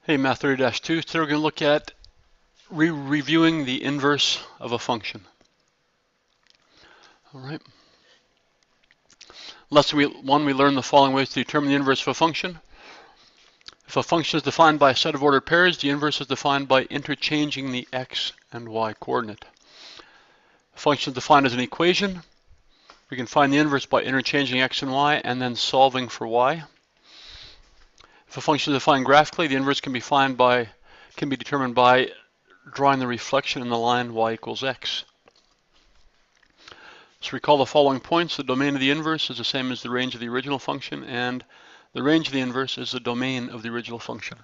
Hey, Math 30-2. Today we're going to look at reviewing the inverse of a function. All right. Lesson 1, we learned the following ways to determine the inverse of a function. If a function is defined by a set of ordered pairs, the inverse is defined by interchanging the x and y coordinate. A function is defined as an equation. We can find the inverse by interchanging x and y and then solving for y. If a function is defined graphically, the inverse can be determined by drawing the reflection in the line y equals x. So recall the following points. The domain of the inverse is the same as the range of the original function, and the range of the inverse is the domain of the original function.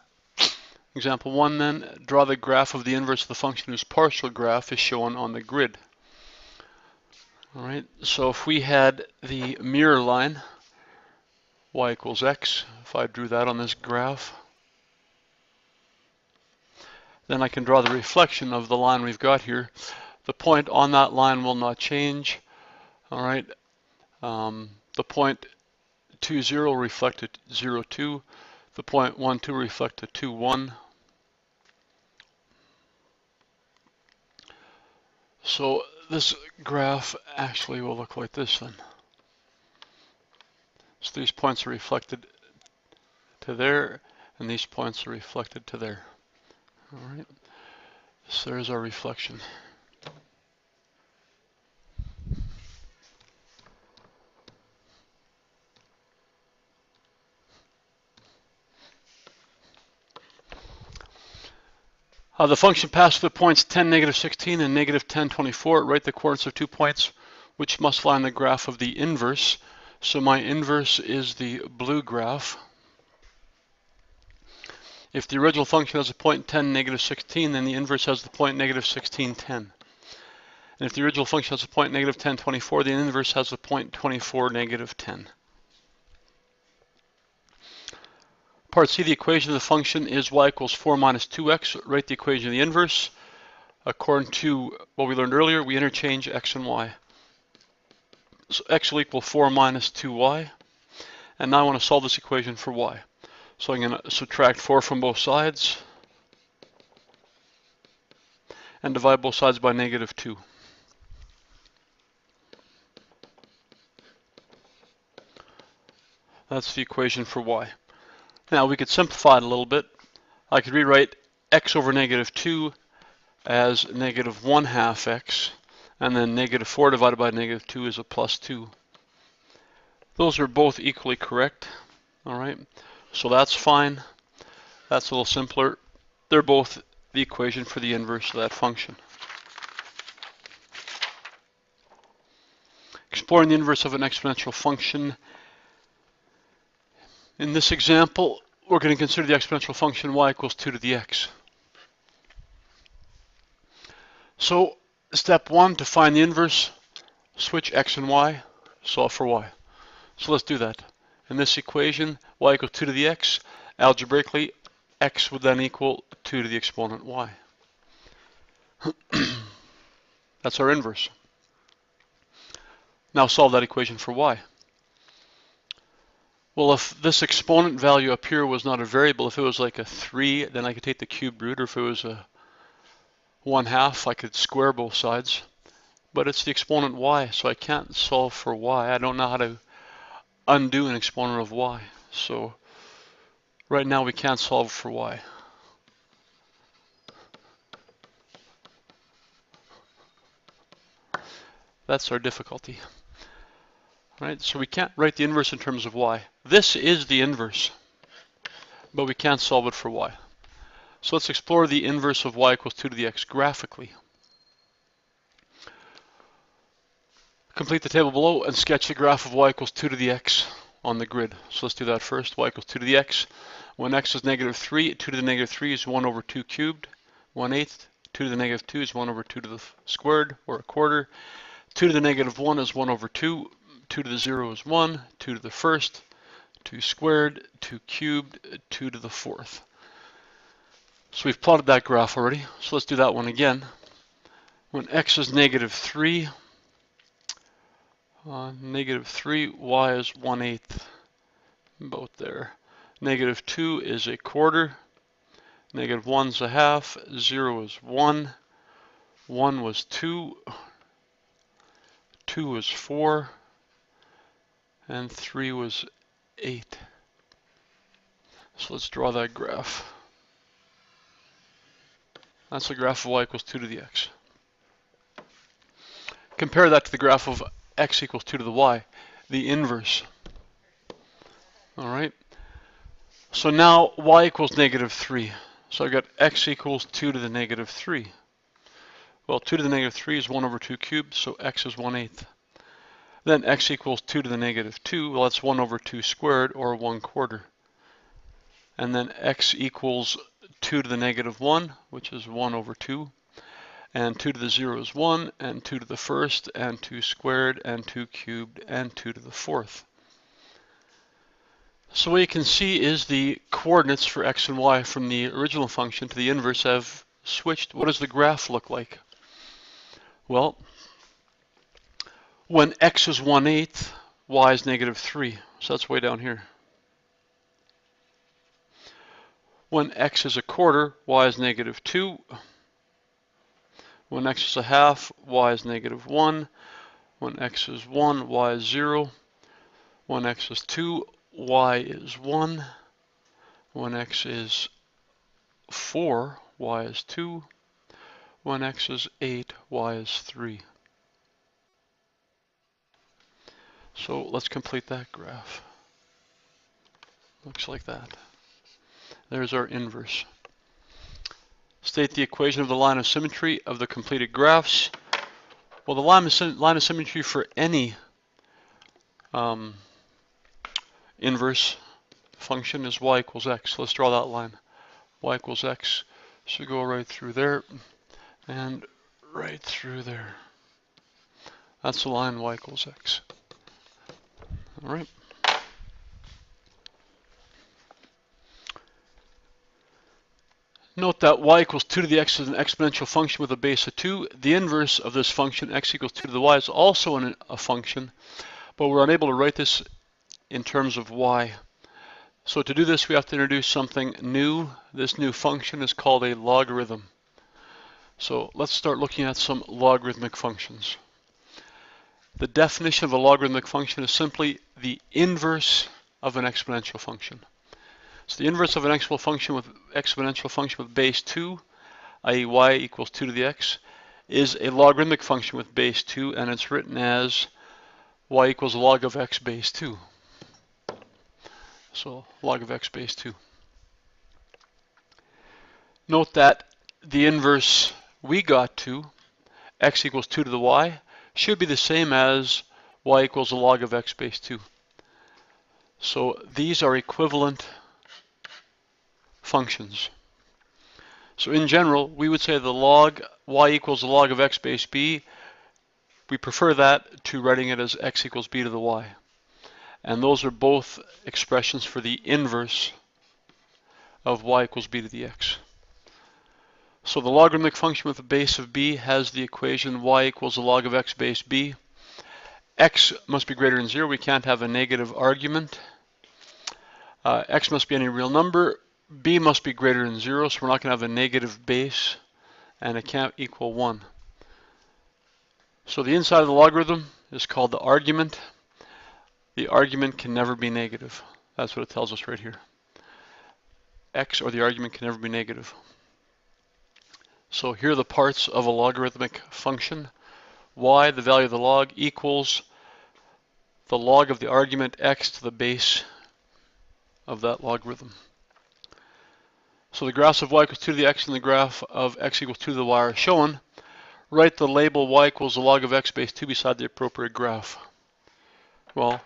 Example 1 then, draw the graph of the inverse of the function whose partial graph is shown on the grid. All right, so if we had the mirror line, y equals x, if I drew that on this graph, then I can draw the reflection of the line we've got here. The point on that line will not change. All right, the point 2, 0 reflect at 0, 2. The point 1, 2 reflect at 2, 1. So this graph actually will look like this then. So these points are reflected to there, and these points are reflected to there. All right, so there's our reflection. The function passes the points 10, negative 16, and negative 10, 24. Write the coordinates of 2 points which must lie on the graph of the inverse. So my inverse is the blue graph. If the original function has a point 10, negative 16, then the inverse has the point negative 16, 10. And if the original function has a point negative 10, 24, the inverse has the point 24, negative 10. Part C, the equation of the function is y equals 4 minus 2x. Write the equation of the inverse. According to what we learned earlier, we interchange x and y. So x will equal 4 minus 2y. And now I want to solve this equation for y. So I'm going to subtract 4 from both sides and divide both sides by negative 2. That's the equation for y. Now we could simplify it a little bit. I could rewrite x over negative 2 as negative 1/2 x, and then negative 4 divided by negative 2 is a plus 2. Those are both equally correct. All right, so that's fine. That's a little simpler. They're both the equation for the inverse of that function. Exploring the inverse of an exponential function. In this example, we're going to consider the exponential function y equals 2 to the x. So step 1, to find the inverse, switch x and y, solve for y. So let's do that. In this equation, y equals 2 to the x. Algebraically, x would then equal 2 to the exponent y. That's our inverse. Now solve that equation for y. Well, if this exponent value up here was not a variable, if it was like a 3, then I could take the cube root, or if it was a 1/2, I could square both sides. But it's the exponent y, so I can't solve for y. I don't know how to undo an exponent of y. So right now we can't solve for y. That's our difficulty. Right, so we can't write the inverse in terms of y. This is the inverse, but we can't solve it for y. So let's explore the inverse of y equals 2 to the x graphically. Complete the table below and sketch the graph of y equals 2 to the x on the grid. So let's do that first. Y equals 2 to the x. When x is negative 3, 2 to the negative 3 is 1 over 2 cubed. 1/8. 2 to the negative 2 is 1 over 2 to the squared, or a quarter. 2 to the negative 1 is 1 over 2. 2 to the 0 is 1. 2 to the first. 2 squared. 2 cubed. 2 to the fourth. So we've plotted that graph already. So let's do that one again. When x is negative 3, negative 3, y is 1/8. Both there. Negative 2 is a quarter. Negative 1's a half, 0 is 1, 1 was 2, 2 was 4, and 3 was 8. So let's draw that graph. That's the graph of y equals 2 to the x. Compare that to the graph of x equals 2 to the y, the inverse. All right. So now y equals negative 3. So I've got x equals 2 to the negative 3. Well, 2 to the negative 3 is 1 over 2 cubed, so x is 1/8. Then x equals 2 to the negative 2. Well, that's 1 over 2 squared, or 1/4. And then x equals 2 to the negative 1, which is 1 over 2. And 2 to the 0 is 1, and 2 to the first, and 2 squared, and 2 cubed, and 2 to the fourth. So what you can see is the coordinates for x and y from the original function to the inverse have switched. What does the graph look like? Well, when x is 1/8, y is negative 3. So that's way down here. When x is a quarter, y is negative 2. When x is a half, y is negative 1. When x is 1, y is 0. When x is 2, y is 1. When x is 4, y is 2. When x is 8, y is 3. So let's complete that graph. Looks like that. There's our inverse. State the equation of the line of symmetry of the completed graphs. Well, the line of symmetry for any inverse function is y equals x. Let's draw that line. Y equals x should go right through there and right through there. That's the line y equals x. All right. Note that y equals 2 to the x is an exponential function with a base of 2. The inverse of this function, x equals 2 to the y, is also a function, but we're unable to write this in terms of y. So to do this, we have to introduce something new. This new function is called a logarithm. So let's start looking at some logarithmic functions. The definition of a logarithmic function is simply the inverse of an exponential function. So the inverse of an exponential function with base 2, i.e. y equals 2 to the x, is a logarithmic function with base 2, and it's written as y equals log of x base 2. So log of x base 2. Note that the inverse we got to, x equals 2 to the y, should be the same as y equals the log of x base 2. So these are equivalent functions. So in general, we would say the log y equals the log of x base b. We prefer that to writing it as x equals b to the y. And those are both expressions for the inverse of y equals b to the x. So the logarithmic function with a base of b has the equation y equals the log of x base b. X must be greater than 0. We can't have a negative argument. X must be any real number. B must be greater than 0, so we're not going to have a negative base, and it can't equal 1. So the inside of the logarithm is called the argument. The argument can never be negative. That's what it tells us right here. X, or the argument, can never be negative. So here are the parts of a logarithmic function. Y, the value of the log, equals the log of the argument x to the base of that logarithm. So the graphs of y equals 2 to the x and the graph of x equals 2 to the y are shown. Write the label y equals the log of x base 2 beside the appropriate graph. Well,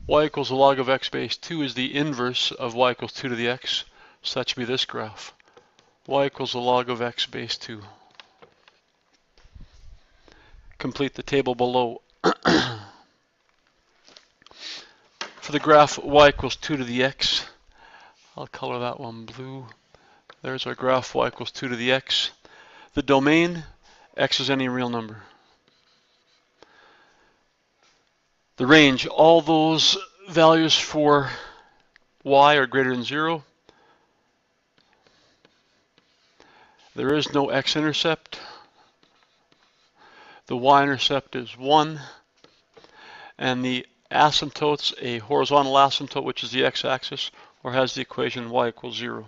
y equals the log of x base 2 is the inverse of y equals 2 to the x, so that should be this graph. Y equals the log of x base 2. Complete the table below. For the graph y equals 2 to the x, I'll color that one blue. There's our graph y equals 2 to the x. The domain, x is any real number. The range, all those values for y are greater than 0. There is no x-intercept. The y-intercept is 1. And the asymptote's a horizontal asymptote, which is the x-axis, or has the equation y equals 0.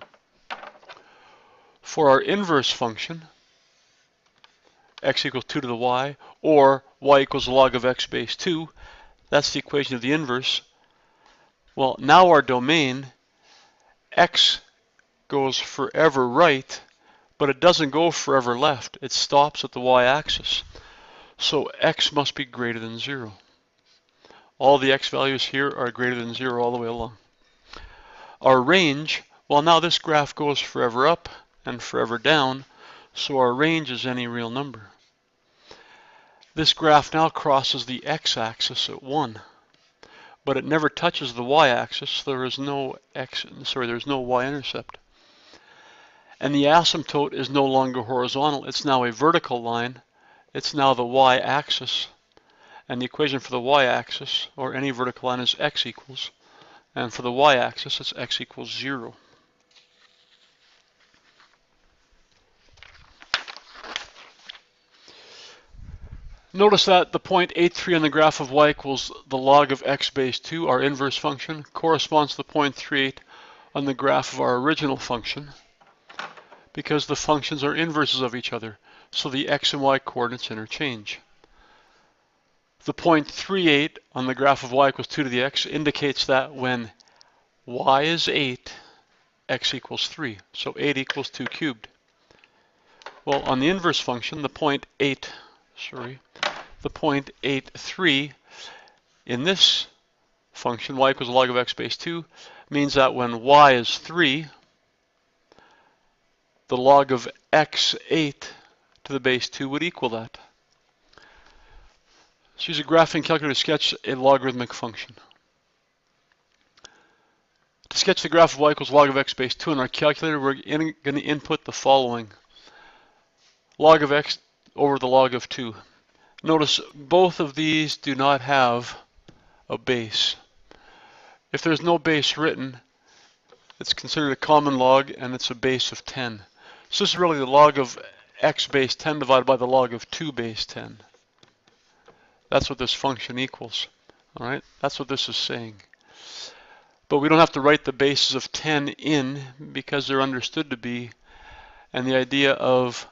For our inverse function, x equals 2 to the y, or y equals the log of x base 2, that's the equation of the inverse. Well, now our domain, x goes forever right, but it doesn't go forever left. It stops at the y-axis. So x must be greater than 0. All the x values here are greater than 0 all the way along. Our range, well, now this graph goes forever up and forever down, so our range is any real number. This graph now crosses the x-axis at 1, but it never touches the y-axis, so there is no there's no y-intercept. And the asymptote is no longer horizontal, it's now a vertical line. It's now the y-axis, and the equation for the y-axis, or any vertical line, is x equals, and for the y-axis, it's x equals 0. Notice that the point 8,3 on the graph of y equals the log of x base 2, our inverse function, corresponds to the point 3,8 on the graph of our original function, because the functions are inverses of each other, so the x and y coordinates interchange. The point 3,8 on the graph of y equals 2 to the x indicates that when y is 8, x equals 3, so 8 equals 2 cubed. Well, on the inverse function, the point 8,3 in this function, y equals the log of x base 2, means that when y is 3, the log of x 8 to the base 2 would equal that. So use a graphing calculator to sketch a logarithmic function. To sketch the graph of y equals log of x base 2 in our calculator, we're going to input the following. Log of x over the log of 2. Notice both of these do not have a base. If there's no base written, it's considered a common log and it's a base of 10. So this is really the log of x base 10 divided by the log of 2 base 10. That's what this function equals. All right, that's what this is saying. But we don't have to write the bases of 10 in because they're understood to be. And the idea of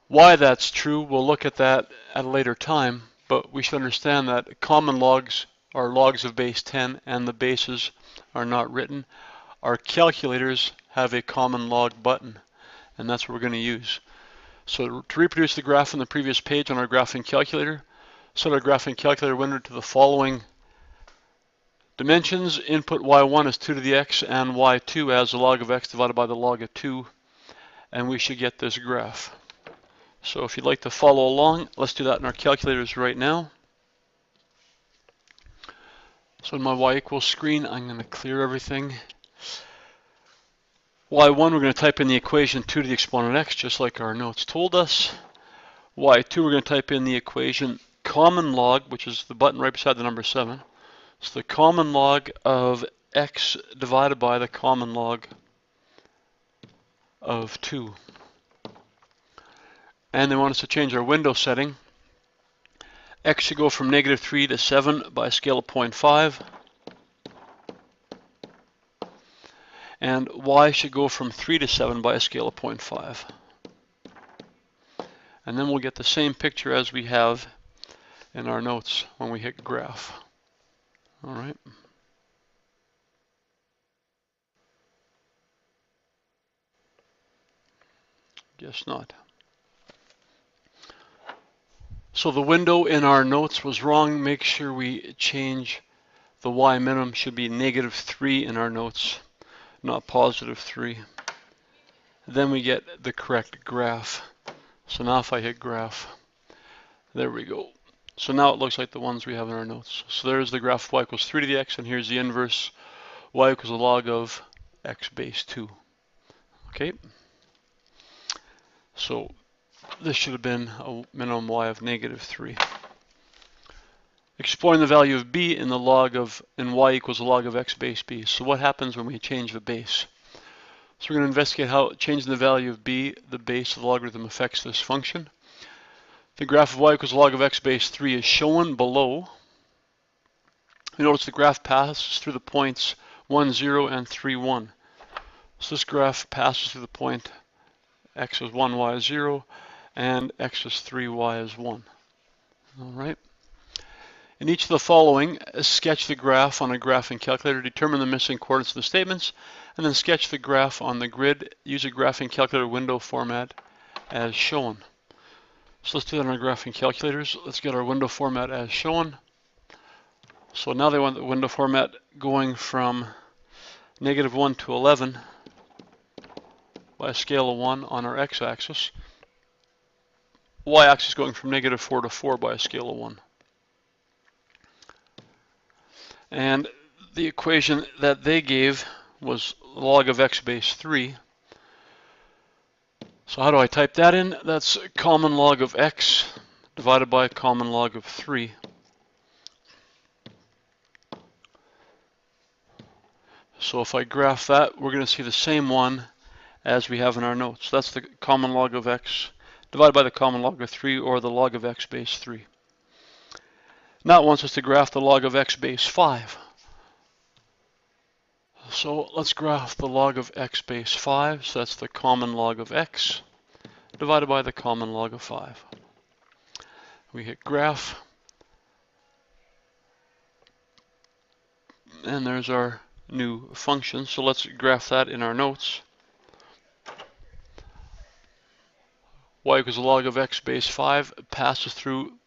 why that's true, we'll look at that at a later time. But we should understand that common logs are logs of base 10 and the bases are not written. Our calculators have a common log button, and that's what we're going to use. So to reproduce the graph on the previous page on our graphing calculator, set our graphing calculator window to the following dimensions. Input y1 as 2 to the x and y2 as the log of x divided by the log of 2, and we should get this graph. So if you'd like to follow along, let's do that in our calculators right now. So in my y equals screen, I'm going to clear everything. y1, we're going to type in the equation 2 to the exponent x, just like our notes told us. y2, we're going to type in the equation common log, which is the button right beside the number 7. So the common log of x divided by the common log of 2. And they want us to change our window setting. X should go from -3 to 7 by a scale of 0.5. And y should go from 3 to 7 by a scale of 0.5. And then we'll get the same picture as we have in our notes when we hit graph. All right. Guess not. So the window in our notes was wrong. Make sure we change the y minimum. Should be -3 in our notes, not +3. Then we get the correct graph. So now if I hit graph, there we go. So now it looks like the ones we have in our notes. So there's the graph of y equals 3 to the x, and here's the inverse. Y equals the log of x base 2. Okay. So this should have been a minimum y of -3. Exploring the value of b in y equals the log of x base b. So what happens when we change the base? So we're going to investigate how changing the value of b, the base of the logarithm, affects this function. The graph of y equals log of x base 3 is shown below. You notice the graph passes through the points 1, 0, and 3, 1. So this graph passes through the point x is 1, y is 0, and x is 3, y is 1. All right. In each of the following, sketch the graph on a graphing calculator, determine the missing coordinates of the statements, and then sketch the graph on the grid. Use a graphing calculator window format as shown. So let's do that on our graphing calculators. Let's get our window format as shown. So now they want the window format going from -1 to 11 by a scale of 1 on our x-axis. Y-axis going from -4 to 4 by a scale of 1. And the equation that they gave was log of x base 3. So how do I type that in? That's common log of x divided by common log of 3. So if I graph that, we're going to see the same one as we have in our notes. That's the common log of x divided by the common log of 3, or the log of x base 3. Now it wants us to graph the log of x base 5. So let's graph the log of x base 5. So that's the common log of x divided by the common log of 5. We hit graph. And there's our new function. So let's graph that in our notes. Y equals the log of x base 5 passes through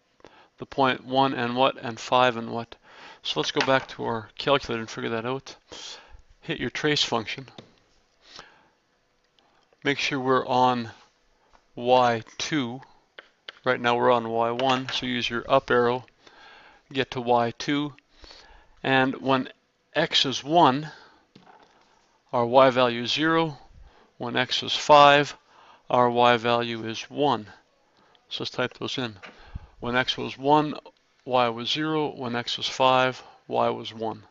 the point 1 and what, and 5 and what. So let's go back to our calculator and figure that out. Hit your trace function. Make sure we're on y2. Right now we're on y1, so use your up arrow, get to y2. And when x is 1, our y value is 0. When x is 5, our y value is 1. So let's type those in. When x was 1, y was 0. When x was 5, y was 1.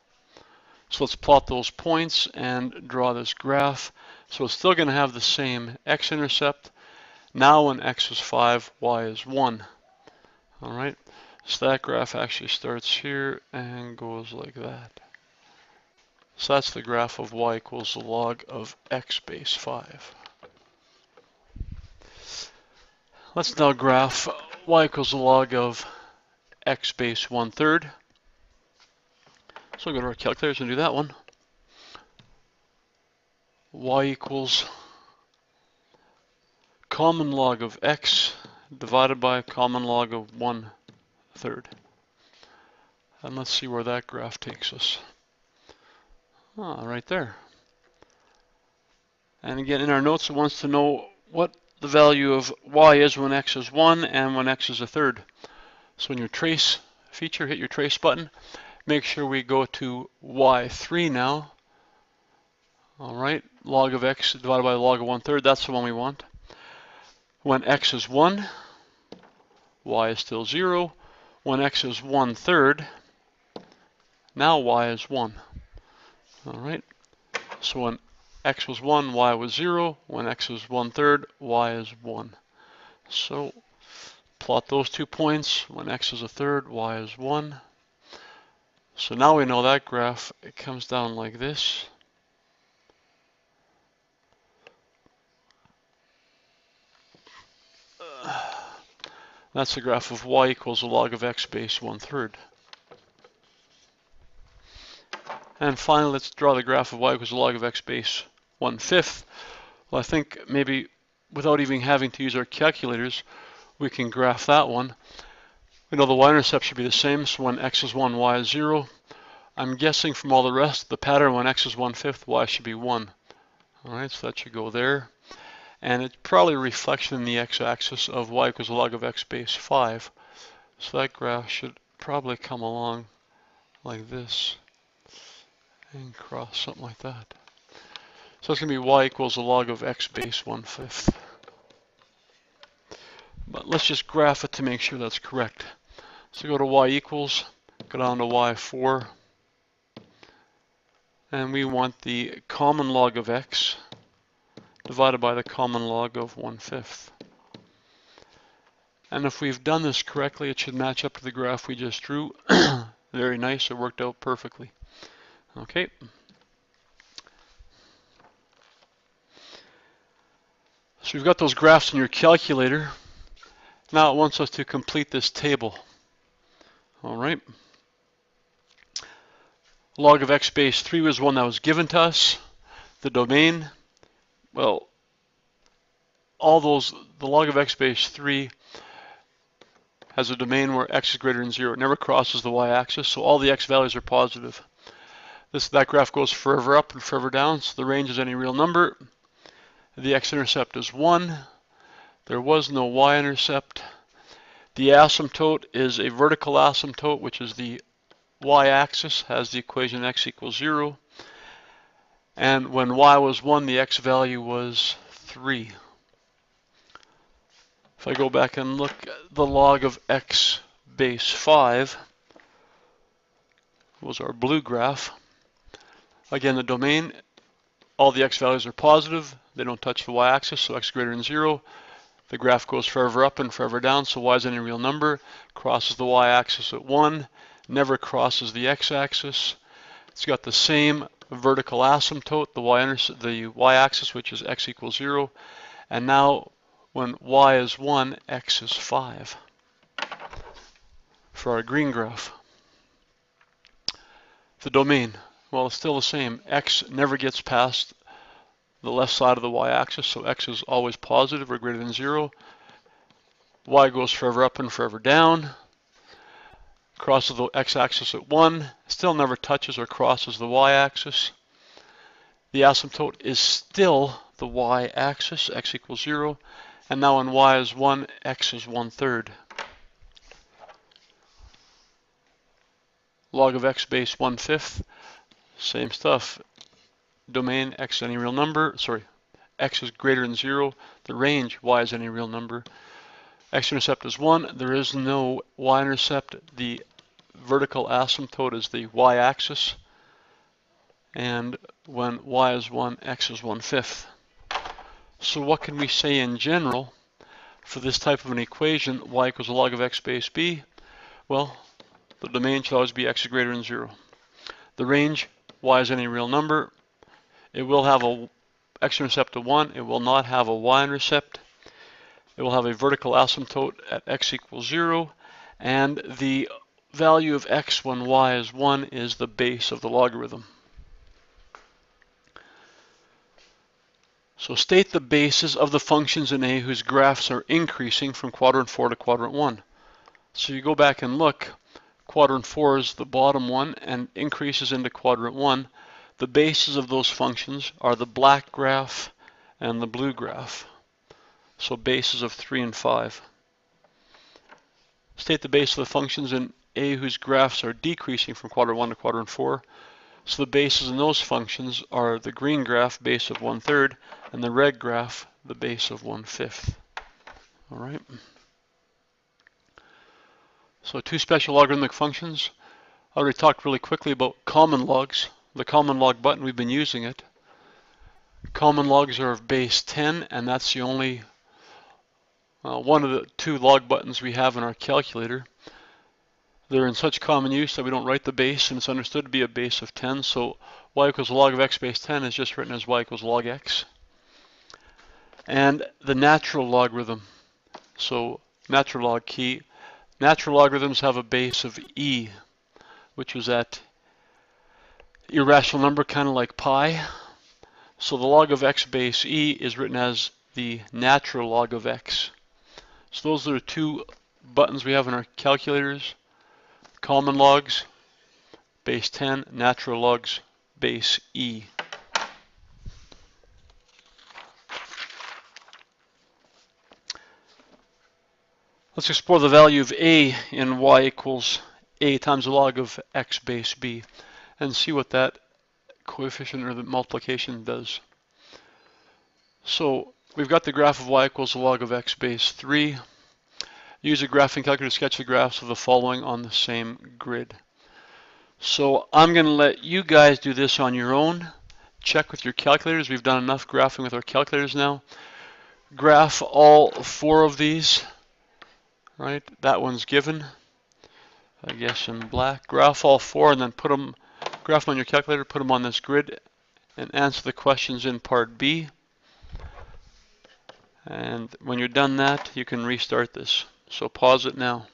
So let's plot those points and draw this graph. So it's still going to have the same x-intercept. Now when x is 5, y is 1. All right. So that graph actually starts here and goes like that. So that's the graph of y equals the log of x base 5. Let's now graph y equals the log of x base 1/3. So we'll go to our calculators and do that one. Y equals common log of x divided by common log of 1/3. And let's see where that graph takes us. Right there. And again, in our notes, it wants to know what the value of y is when x is 1 and when x is 1/3. So in your trace feature, hit your trace button. Make sure we go to y3 now. All right, log of x divided by the log of 1/3, that's the one we want. When x is 1, y is still 0. When x is 1/3, now y is 1. All right, so when x was 1, y was 0. When x is 1/3, y is 1. So plot those 2 points. When x is 1/3, y is 1. So now we know that graph, it comes down like this. That's the graph of y equals the log of x base 1/3. And finally, let's draw the graph of y equals the log of x base 1/5. Well, I think maybe without even having to use our calculators, we can graph that one. We know the y-intercept should be the same, so when x is 1, y is 0. I'm guessing from all the rest of the pattern, when x is 1/5, y should be 1. All right, so that should go there. And it's probably a reflection in the x-axis of y equals the log of x base 5. So that graph should probably come along like this and cross something like that. So it's going to be y equals the log of x base 1/5. But let's just graph it to make sure that's correct. So go to y equals, go down to y4, and we want the common log of x divided by the common log of 1/5. And if we've done this correctly, it should match up to the graph we just drew. Very nice, it worked out perfectly. Okay. So you've got those graphs in your calculator. Now it wants us to complete this table. All right. Log of x base 3 was one that was given to us. The domain, well, the log of x base 3 has a domain where x is greater than 0. It never crosses the y-axis, so all the x values are positive. That graph goes forever up and forever down, so the range is any real number. The x-intercept is 1. There was no y-intercept. The asymptote is a vertical asymptote, which is the y-axis, has the equation x equals 0. And when y was 1, the x value was 3. If I go back and look at the log of x base 5, was our blue graph. Again, the domain, all the x values are positive. They don't touch the y-axis, so x greater than 0. The graph goes forever up and forever down, so y is any real number. Crosses the y-axis at 1. Never crosses the x-axis. It's got the same vertical asymptote, the y-axis, which is x equals 0. And now, when y is 1, x is 5 for our green graph. The domain, well, it's still the same. X never gets past the left side of the y-axis, so x is always positive or greater than 0. Y goes forever up and forever down. Crosses the x-axis at 1. Still never touches or crosses the y-axis. The asymptote is still the y-axis, x equals 0. And now when y is 1, x is 1/3. Log of x base 1/5, same stuff. Domain, x is any real number. Sorry, x is greater than 0. The range, y is any real number. X-intercept is 1. There is no y-intercept. The vertical asymptote is the y-axis. And when y is 1, x is 1/5. So what can we say in general for this type of an equation, y equals the log of x base b? Well, the domain should always be x is greater than 0. The range, y is any real number. It will have a x-intercept of 1. It will not have a y-intercept. It will have a vertical asymptote at x equals 0. And the value of x when y is 1 is the base of the logarithm. So state the bases of the functions in A whose graphs are increasing from quadrant 4 to quadrant 1. So you go back and look. Quadrant 4 is the bottom one and increases into quadrant 1. The bases of those functions are the black graph and the blue graph. So bases of 3 and 5. State the base of the functions in A whose graphs are decreasing from quadrant 1 to quadrant 4. So the bases in those functions are the green graph, base of 1/3, and the red graph, the base of 1/5. All right. So two special logarithmic functions. I already talked really quickly about common logs. The common log button, we've been using it. Common logs are of base 10, and that's the only one of the two log buttons we have in our calculator. They're in such common use that we don't write the base, and it's understood to be a base of 10. So y equals the log of x base 10 is just written as y equals log x. And the natural logarithm. So natural log key. Natural logarithms have a base of e, which is that irrational number, kind of like pi. So the log of x base e is written as the natural log of x. So those are the two buttons we have in our calculators. Common logs, base 10, natural logs, base e. Let's explore the value of a in y equals a times the log of x base b and see what that coefficient or the multiplication does. So we've got the graph of y equals the log of x base 3. Use a graphing calculator to sketch the graphs of the following on the same grid. So I'm going to let you guys do this on your own. check with your calculators. We've done enough graphing with our calculators now. Graph all 4 of these, right? That one's given, I guess in black. Graph all 4 and then graph them on your calculator, put them on this grid, and answer the questions in part B. And when you're done that, you can restart this. So pause it now.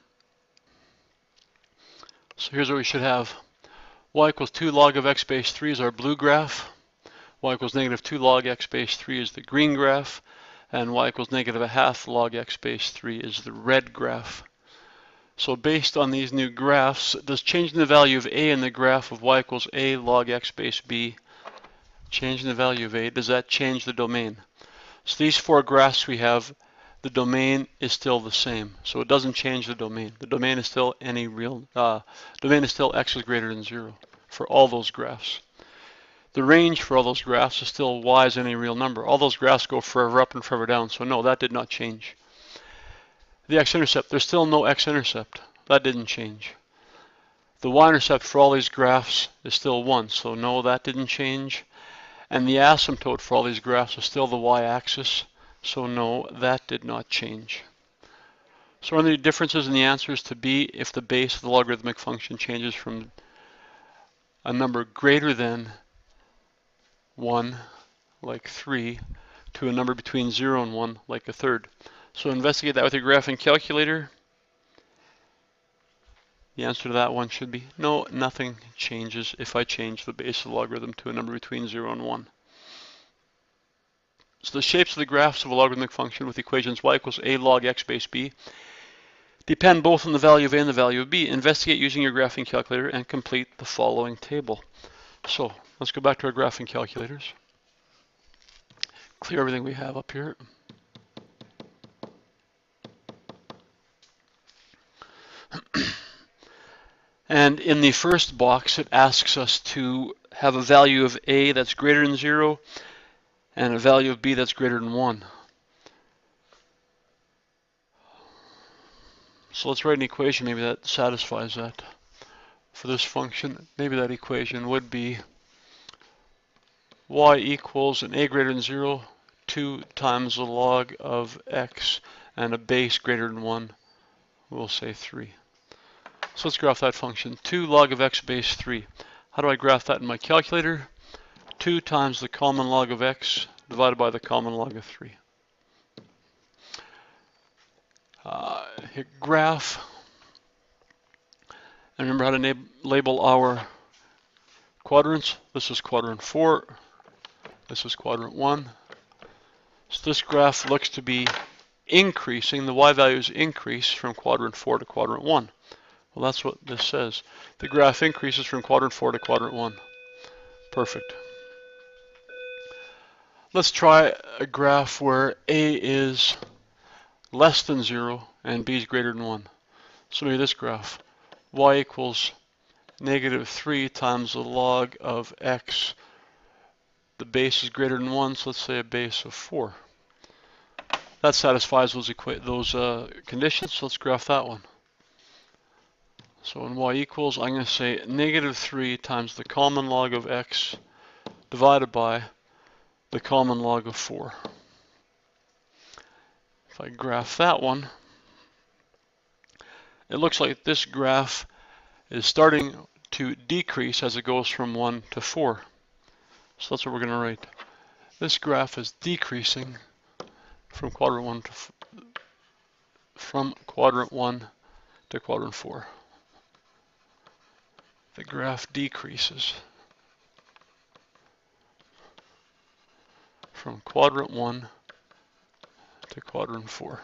So here's what we should have. Y equals 2 log of x base 3 is our blue graph. Y equals negative 2 log x base 3 is the green graph. And y equals negative 1/2 log x base 3 is the red graph. So based on these new graphs, does changing the value of a in the graph of y equals a log x base b, changing the value of a, does that change the domain? So these 4 graphs we have, the domain is still the same. So it doesn't change the domain. The domain is still any real, domain is still x is greater than 0 for all those graphs. The range for all those graphs is still y is any real number. All those graphs go forever up and forever down. So no, that did not change. The x-intercept, there's still no x-intercept. That didn't change. The y-intercept for all these graphs is still 1. So no, that didn't change. And the asymptote for all these graphs is still the y-axis. So no, that did not change. So are there any differences in the answers to B if the base of the logarithmic function changes from a number greater than 1, like 3, to a number between 0 and 1, like a third? So investigate that with your graphing calculator. The answer to that one should be no, nothing changes if I change the base of the logarithm to a number between 0 and 1. So the shapes of the graphs of a logarithmic function with equations y equals a log x base b depend both on the value of a and the value of b. Investigate using your graphing calculator and complete the following table. So let's go back to our graphing calculators. Clear everything we have up here. And in the first box, it asks us to have a value of a that's greater than 0 and a value of b that's greater than 1. So let's write an equation maybe that satisfies that. For this function, maybe that equation would be y equals an a greater than 0, 2 times the log of x, and a base greater than 1, we'll say 3. So let's graph that function. 2 log of x base 3. How do I graph that in my calculator? 2 times the common log of x divided by the common log of 3. Hit graph. And remember how to label our quadrants. This is quadrant 4. This is quadrant 1. So this graph looks to be increasing. The y values increase from quadrant 4 to quadrant 1. Well, that's what this says. The graph increases from quadrant 4 to quadrant 1. Perfect. Let's try a graph where a is less than 0 and b is greater than 1. So maybe this graph, y equals negative 3 times the log of x. The base is greater than 1, so let's say a base of 4. That satisfies those conditions, so let's graph that one. So when y equals, I'm going to say negative 3 times the common log of x divided by the common log of 4. If I graph that one, it looks like this graph is starting to decrease as it goes from 1 to 4. So that's what we're going to write. This graph is decreasing from quadrant 1 to quadrant 4. The graph decreases from quadrant 1 to quadrant 4.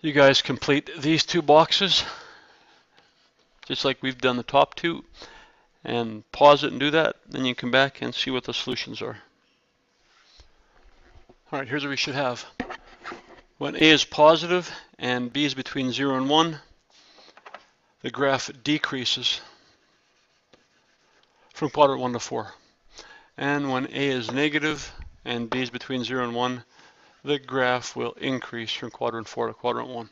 You guys complete these 2 boxes, just like we've done the top 2, and pause it and do that. Then you come back and see what the solutions are. All right, here's what we should have. When a is positive and b is between 0 and 1, the graph decreases from quadrant 1 to 4. And when a is negative and b is between 0 and 1, the graph will increase from quadrant 4 to quadrant 1.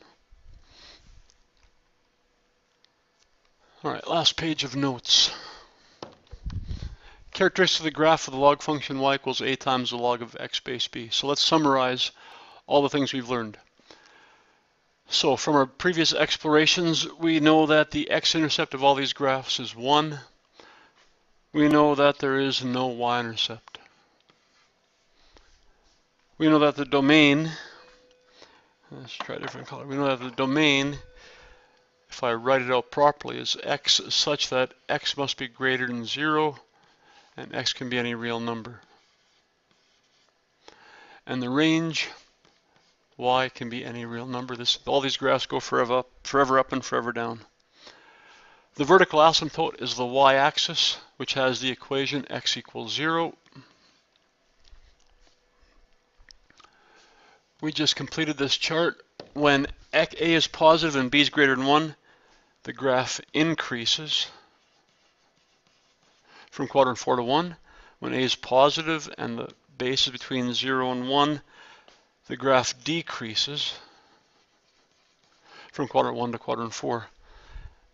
All right, last page of notes. Characteristic of the graph of the log function y equals a times the log of x base b. So let's summarize all the things we've learned. So from our previous explorations, we know that the x-intercept of all these graphs is 1. We know that there is no y-intercept. We know that the domain, let's try a different color. We know that the domain, if I write it out properly, is x such that x must be greater than 0 and x can be any real number. And the range, y can be any real number. All these graphs go forever up and forever down. The vertical asymptote is the y-axis, which has the equation x equals 0. We just completed this chart. When a is positive and b is greater than 1, the graph increases from quadrant 4 to 1. When a is positive and the base is between 0 and 1, the graph decreases from quadrant 1 to quadrant 4.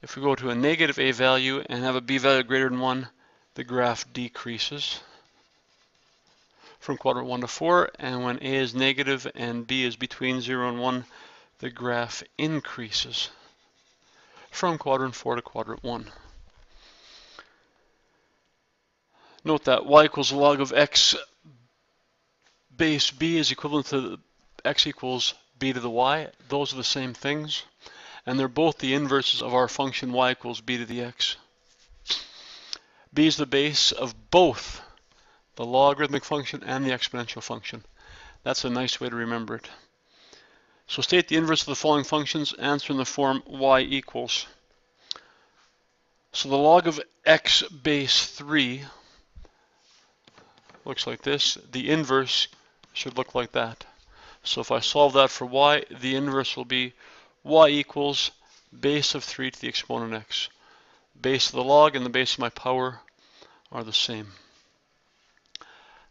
If we go to a negative a value and have a b value greater than 1, the graph decreases from quadrant 1 to 4. And when a is negative and b is between 0 and 1, the graph increases from quadrant 4 to quadrant 1. Note that y equals the log of x base b is equivalent to x equals b to the y. Those are the same things. And they're both the inverses of our function y equals b to the x. B is the base of both the logarithmic function and the exponential function. That's a nice way to remember it. So state the inverse of the following functions, answer in the form y equals. So the log of x base 3 looks like this. The inverse should look like that. So if I solve that for y, the inverse will be y equals base of 3 to the exponent x. Base of the log and the base of my power are the same.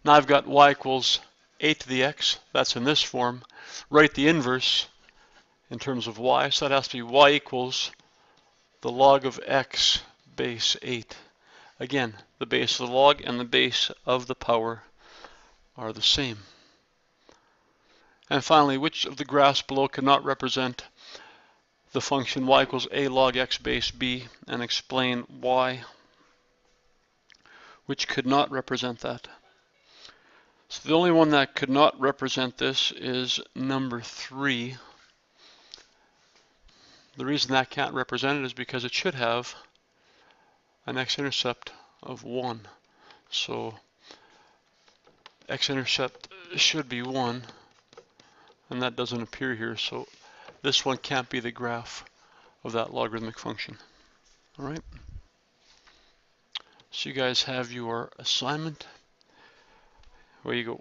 Now I've got y equals 8 to the x. That's in this form. Write the inverse in terms of y. So that has to be y equals the log of x base 8. Again, the base of the log and the base of the power are the same. And finally, which of the graphs below cannot represent the function y equals a log x base b, and explain why? Which could not represent that? So the only one that could not represent this is number 3. The reason that can't represent it is because it should have an x-intercept of 1. So x-intercept should be 1, and that doesn't appear here. So this one can't be the graph of that logarithmic function. All right. So you guys have your assignment. Where you go.